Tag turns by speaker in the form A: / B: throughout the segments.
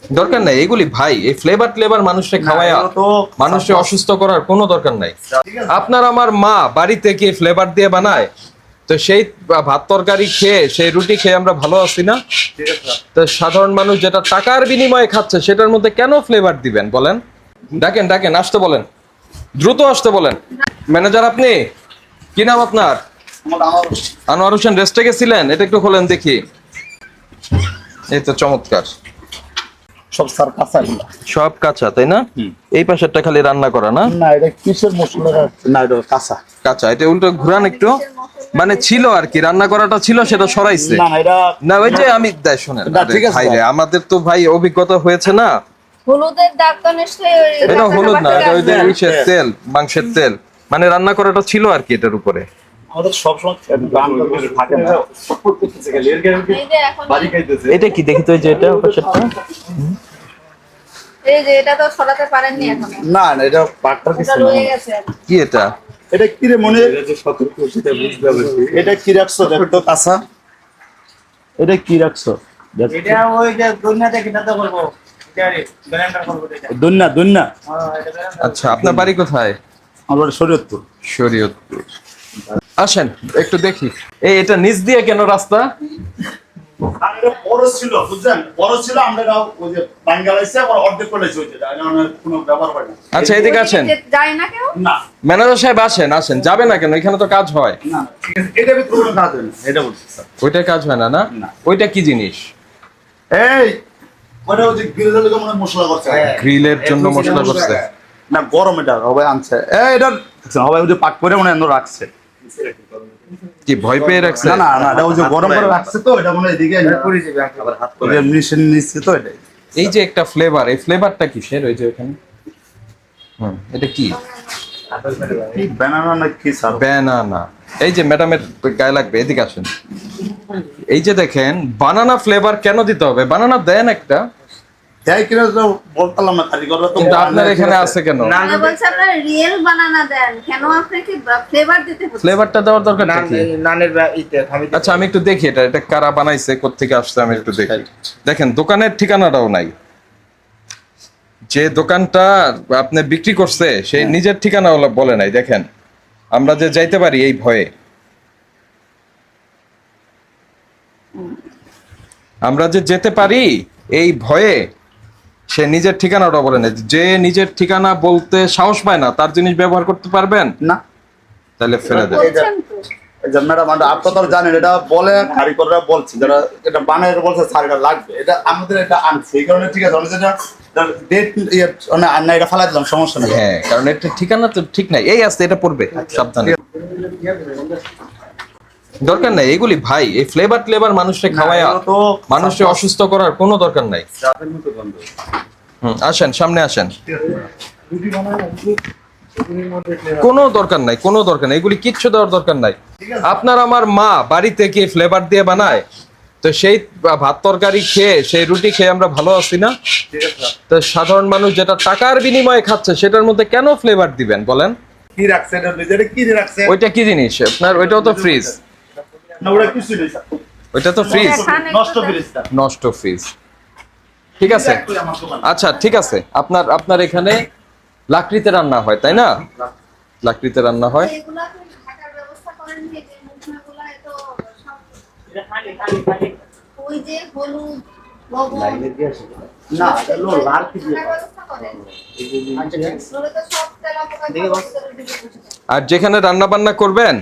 A: দরকার নাই এগুলি ভাই, এই ফ্লেভার মানুষকে খাওয়ায় মানুষকে অসুস্থ করার কোনো দরকার নাই। আপনার আমার মা বাড়িতে কি ফ্লেভার দিয়ে বানায়, তো সেই ভাত তরকারি খেয়ে সেই রুটি খেয়ে আমরা ভালো আছি না? তো সাধারণ মানুষ যেটা টাকার বিনিময়ে খাচ্ছে সেটার মধ্যে কেন ফ্লেভার দিবেন বলেন? ডাকেন ডাকেন, আসতে বলেন, দ্রুত আসতে বলেন। ম্যানেজার আপনি, কি নাম আপনার? আনোয়ার হোসেন। রেস্টে গেছিলেন? এটা একটু খোলেন দেখি। এই তো চমৎকার,
B: সব স্যার কাঁচা এগুলো।
A: সব কাঁচা তাই না? এই পাশেরটা খালি রান্না করা না?
B: না এটা কিসের মশলা? না এটা কাঁচা।
A: কাঁচা, এটা উল্টো ঘুরান একটু। মানে ছিল আর কি, রান্না করাটা ছিল সেটা সরাইছে।
B: না এটা
A: না ওই যে আমি দেয় শোনেন,
B: না, ঠিক আছে
A: ভাই রে,
B: ভাই।
A: আমাদের তো ভাই অভিজ্ঞতা হয়েছে না।
C: হলুদের দাগ তো নিশ্চয়ই
A: এটা হলুদ না, এটা ওই যে ইসের তেল, মাংসের তেল। মানে রান্না করাটা ছিল আর কি এটার উপরে।
B: আমাদের সবসময় রান্না করে থাকে না।
C: এই যে এখন
A: এটা কি দেখি তো, এই যে এটা পাশেরটা।
C: এই যে এটা তো সরাতে পারেননি এখনো,
B: না না এটা পাটটা
C: ওটা
B: কিছু
C: রয়ে
B: না।
C: গেছে।
A: কি এটা?
B: এটা কি রে মনে? এটা কি রাখছো দেখো কাঁচা? এটা কি রাখছো?
D: এটা ওই যে দুনিয়াতে কিনাতে করবো, এটারে ব্লেন্ডার করবো এটা।
B: দুন্না দুন্না।
D: হ্যাঁ এটা ব্লেন্ডার।
A: আচ্ছা, আপনার বাড়ি কোথায়?
B: আমার শরীয়তপুর।
A: শরীয়তপুর। আসেন একটু দেখি। এই এটা নিচ দিয়ে কেন রাস্তা?
B: আর এটা বড় ছিল বুঝছেন, বড় ছিল আমরা ওই যে বাঙ্গালাইছে আর অর্ধেক করেছে ওই যে কোনো ব্যবহার হয় না।
A: আচ্ছা এদিকে আসেন।
C: যায় না কেউ?
B: না
A: ম্যানেজার সাহেব আসেন আসেন, যাবে না কেন? এখানে তো কাজ হয়।
B: না ঠিক আছে, এটা ভিতরে কোনো কাজ হয় না, এটা বলছি স্যার।
A: ওইটা কাজ হয় না না?
B: না।
A: ওইটা কি জিনিস?
B: এই ওটা ওই যে গ্রিলের লগে মনে হয় মশলা করছে।
A: গ্রিলের জন্য মশলা করছে।
B: না গরম এটা সবাই আনছে। এই এটা সবাই ওই যে পাক করে মনে হয় এনে রাখছে।
A: কি ভয় পেয়ে রাখছে?
B: না না না এটা ওই যে গরম করে রাখছে তো এটা মনে হয় এদিকে
D: পুরি যাবে আবার হাত
B: ওই যে মেশিন নিচ্ছে তো এটাই।
A: এই যে একটা ফ্লেভার, এই ফ্লেভারটা কিসের? ওই যে ওখানে এটা কি?
B: কি বানানা না কি স্যার?
A: ব্যানানা। এই যে ম্যাডামের গায়ে লাগবে, এদিকে আসেন। এই যে দেখেন, বানানা ফ্লেভার কেন দিতে হবে? বানানা দেন একটা,
B: তাই কিনা তো বলতাম না কারিগররা তো
A: কিন্তু আপনার এখানে আছে কেন?
C: আমি বলছি আপনারা রিয়েল বানানা দেন, কেন আপনাকে ফ্লেভার দিতে হচ্ছে?
A: ফ্লেভারটা দেওয়ার দরকারটা কি?
D: নানের ইতে আমি
A: আচ্ছা আমি একটু দেখি এটা, এটা কারা বানাইছে, কোত্থেকে আসছে আমি একটু দেখি। দেখেন দোকানের ঠিকানাটাও নাই। যে দোকানটা আপনি বিক্রি করছে সেই নিজের ঠিকানা বলে নাই। দেখেন আমরা যে যাইতে পারি এই ভয়ে, আমরা যে যেতে পারি এই ভয়ে সে নিজের ঠিকানাটা বলে নাই। যে নিজের ঠিকানা বলতে সাহস পায় না তার জিনিস ব্যবহার করতে পারবেন?
B: না
A: তাহলে ফেলে দেন।
C: বলছেন তো।
B: এই যে ম্যাডাম আপনারা তো জানেন এটা বলে কারিগররা বলছে যারা এটা বানায় বলছে স্যার এটা লাগবে, এটা আমাদের এটা আনছে এই কারণে ঠিক আছে। আমরা যেটা ডেট মানে আন্না এটা ফালাই দিলাম, সমস্যা নেই।
A: হ্যাঁ, কারণ এটা ঠিকানা তো ঠিক নাই। এই আসতে এটা পড়বে, সাবধানে। দরকার নাই এগুলি ভাই, এই ফ্লেভার মানুষকে খাওয়ায় মানুষকে অসুস্থ করার কোনো দরকার নাই। আসেন সামনে আসেন। কোনো দরকার নাই, কোনো দরকার নাই, এগুলি কিচ্ছু দেওয়ার দরকার নাই। আপনার আমার মা বাড়িতে কি ফ্লেভার দিয়ে বানায়, তো সেই ভাত তরকারি খেয়ে সেই রুটি খেয়ে আমরা ভালো আছি না? তো সাধারণ মানুষ যেটা টাকার বিনিময়ে খাচ্ছে সেটার মধ্যে কেন ফ্লেভার দিবেন বলেন?
B: কি রাখছে এটা নিজের কি রাখছে?
A: ওইটা কি জিনিস আপনার? ওইটাও তো ফ্রিজ।
B: না ওটা কিছু নেই স্যার,
A: ওইটা তো ফ্রিজ,
B: নষ্ট ফ্রিজ স্যার।
A: নষ্ট ফ্রিজ। ঠিক আছে, আচ্ছা ঠিক আছে। আপনার আপনার এখানে লাকড়িতে রান্না হয় তাই না? লাকড়িতে রান্না হয়।
C: এগুলা তো ঢাকার ব্যবস্থা করেন যে মুখনাগুলা এত সব ওই যে হলুদ লবণ
B: না এটা লো লাল কি দিয়ে
C: ঢাকার ব্যবস্থা করেন। নইলে তো সব তেলা পোকা ভিতরে ঢুকে বসে।
A: আর যেখানে রান্না বান্না করবেন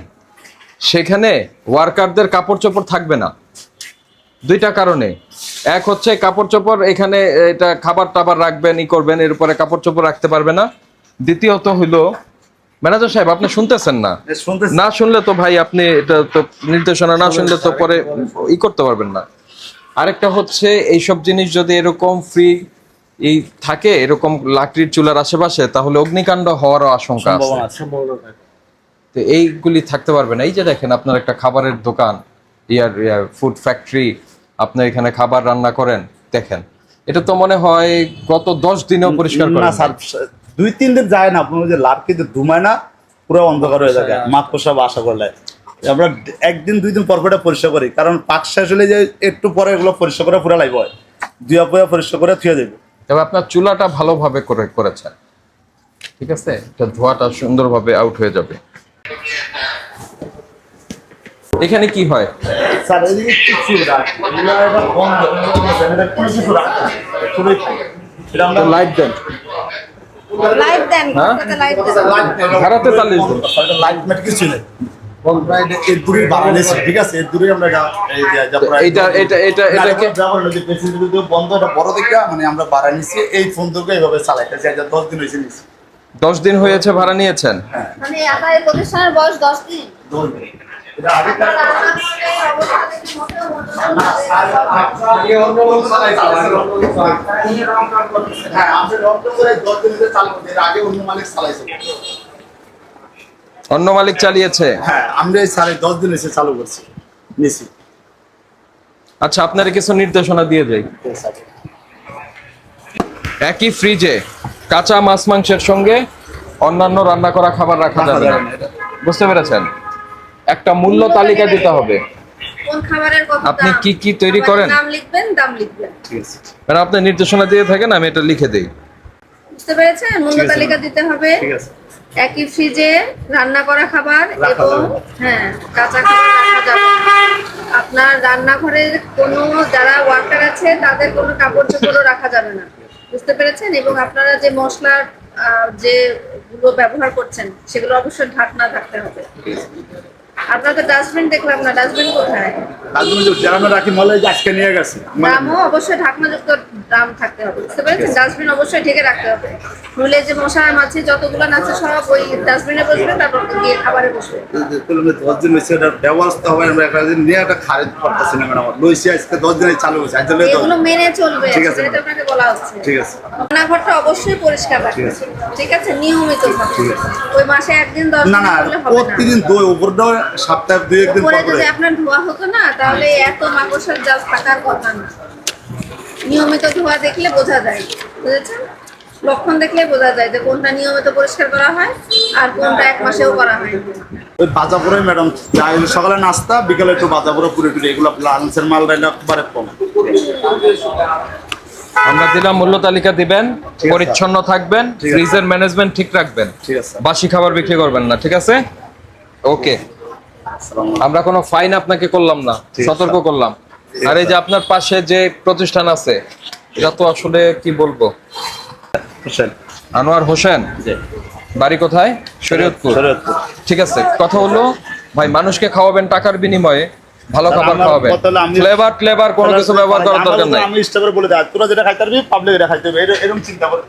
A: সেখানে ওয়ার্কারদের কাপড় চোপড় থাকবে না দুইটা কারণে। এক হচ্ছে কাপড় চোপড় এখানে এটা খাবার টাবার রাখবেন, ই করবেন, এর উপরে কাপড় চোপড় রাখতে পারবে না। দ্বিতীয়ত হইলো, ম্যানেজার সাহেব আপনি শুনতেছেন না?
B: শুনতেছি
A: না শুনলে তো ভাই আপনি এটা তো নির্দেশনা না শুনলে তো পরে ই করতে পারবেন না। আরেকটা হচ্ছে এইসব জিনিস যদি এরকম ফ্রি এই থাকে এরকম লাকড়ির চুলার আশেপাশে, তাহলে অগ্নিকাণ্ড হওয়ারও আশঙ্কা আছে।
B: সম্ভাবনা আছে।
A: তো এইগুলি থাকতে পারবে না। এই যে দেখেন আপনার একটা খাবারের দোকান, ফুড ফ্যাক্টরি, আপনি এখানে খাবার রান্না করেন, দেখেন এটা তো মনে হয় গত 10 দিনেও পরিষ্কার করেন
B: না স্যার, 2-3 দিন যায় না, আপনার ওই যে লাভ কিন্তু ধুমায় না, পুরো অন্ধকার হয়ে যায় মাত্র সব আশা করলে। আমরা 1 দিন 2 দিন পর পর এটা পরিষ্কার করি, কারণ পাক শেষ হলে যে একটু পরে এগুলো পরিষ্কার করে পুরো লাইব হয়। দুয়া পয়া পরিষ্কার করে থুয়ে দেবে।
A: তবে আপনার চুলাটা ভালোভাবে করেছেন, ঠিক আছে, এটা ধোয়াটা সুন্দরভাবে আউট হয়ে যাবে। এখানে কি হয়?
B: স্যার এদিকে কিছু রাখ, এটা বন্ধ, এটা কিছু রাখ, এটা আমরা
A: লাইট দেন,
C: লাইট দেন,
A: হ্যাঁ?
C: লাইট দেন।
A: ভাড়াতে 40 দিন।
B: লাইট ম্যাট কিছু নেই, এর দূরে বাড়ালেছি, ঠিক আছে, এর দূরে আমরা এই যে এটাকে বন্ধ, এটা বড় দিকটা মানে আমরা বাড়া নিচ্ছি, এই ফোন দুটো এইভাবে চালাইতেছি। 10 দিন হয়েছে নিচ্ছি।
A: 10 দিন হয়েছে ভাড়া নিয়েছেন?
C: মানে আপনার এই প্রতিষ্ঠানের বয়স 10 দিন।
B: 10 দিন। এটা আগে হ্যাঁ আমরা লকডাউন করে 10 দিন ধরে চালু করতে, এর আগে অন্য মালিক চালাইছে।
A: অন্য মালিক চালিয়েছে?
B: হ্যাঁ আমরা এই 10.5 দিন এসে চালু করছি নিছি।
A: আচ্ছা, আপনারা কিছু নির্দেশনা দিয়ে যাই। একই ফ্রিজে কাঁচা মাছ মাংসের সঙ্গে অন্যান্য রান্না করা খাবার রাখা যাবে না, বুঝতে পেরেছেন? একটা মূল্য তালিকা দিতে হবে।
C: কোন খাবারের কত দাম,
A: আপনি কি কি তৈরি করেন?
C: নাম লিখবেন, দাম লিখবেন।
B: ঠিক আছে
A: মানে আপনি নির্দেশনা দিয়ে থাকেন, আমি এটা লিখে দেই।
C: বুঝতে পেরেছেন? মূল্য তালিকা দিতে হবে।
B: ঠিক আছে
C: একই ফ্রিজে রান্না করা খাবার
B: রাখা
C: এবং
B: যাবে না।
C: হ্যাঁ কাঁচা খাবার রাখা যাবে না। আপনার রান্নাঘরের কোনো যারা ওয়ার্কার আছে তাদের কোনো কাপড় চোপড়ও রাখা যাবে না, বুঝতে পেরেছেন? এবং আপনারা যে মশলার যেগুলো ব্যবহার করছেন সেগুলো অবশ্যই ঢাকনা থাকতে হবে। আপনারা তো ডাস্টবিন দেখলাম না, ডাস্টবিন কোথায়?
B: তারপরে যে জানানো রাখি মলে যে আজকে নিয়ে গেছে
C: ড্রামও অবশ্যই ঢাকনাযুক্ত ড্রাম থাকতে হবে, বুঝতে পেরেছেন? ডাস্টবিন অবশ্যই ঢেকে রাখতে হবে। নইলে যে মশা মাছি যতগুলো আছে সব ওই ডাস্টবিনে বসবে, তারপর গিয়ে খাবারে বসবে।
B: 10 দিন হয়েছে, এটা ব্যবস্থা হবে। আমরা একটা দিন নিয়ে একটা খারিদ করতেছি না ম্যাডাম, লইছি আজকে 10 দিন চালু হয়েছে। আজ
C: এগুলো মেনে চলবে,
B: ঠিক আছে,
C: সেটা আপনাকে বলা হচ্ছে।
B: ঠিক আছে
C: রান্নাঘরটা অবশ্যই পরিষ্কার রাখবে, ঠিক আছে, নিয়মিত ভাবে। ওই মাসে একদিন 10
B: না
C: দিন
B: না
C: করলে হবে না।
B: প্রতিদিন দই উপরটাও সপ্তাহে 2-1 দিন
C: উপরে
B: পর
C: যদি
B: করে
C: আপনার ধোয়া হতো না তাহলে এত মাকড়সার জাল থাকার কথা না। নিয়মিত ধোয়া দেখলে বোঝা যায়, বুঝেছেন? লক্ষণ দেখলে বোঝা যায় যে কোনটা নিয়মিত পরিষ্কার করা হয় আর কোনটা 1 মাসেও করা হয়।
B: ওই বাজাপুরে ম্যাডাম যাই সকালে নাস্তা, বিকালে একটু বাজাপুরে পুরো টুরে, এগুলো লাঞ্চের মাল রাইলে একবারে কম।
A: আমরা দিলাম, মূল্য তালিকা দিবেন,
B: আছে।
A: পরিচ্ছন্ন থাকবেন,
B: ঠিক আছে।
A: ফ্রিজের ম্যানেজমেন্ট ঠিক রাখবেন,
B: ঠিক আছে
A: বাসি খাবার বিক্রি করবেন না, ঠিক আছে? ওকে, আমরা কোনো ফাইন আপনাকে করলাম না,
B: ঠিক আছে।
A: সতর্ক করলাম। আর এই যে আপনার পাশে যে প্রতিষ্ঠান আছে, এটা তো আসলে কি বলবো,
B: হোসেন
A: আনোয়ার হোসেন, বাড়ি কোথায়? শরীয়তপুর। ঠিক আছে, কথা হলো ভাই, মানুষকে খাওয়াবেন টাকার বিনিময়ে, ভালো খাবার
B: আমার
A: খাওয়াবেন,
B: কথা হলো আমি-
A: ফ্লেভার কোনো কিছু ব্যবহার করার দরকার নাই।
B: আমি ইচ্ছা করে বলে দেয় তোরা যেটা খাইতে পারবি পাবলিক এটা খাইতে হবে, এরকম চিন্তা করে।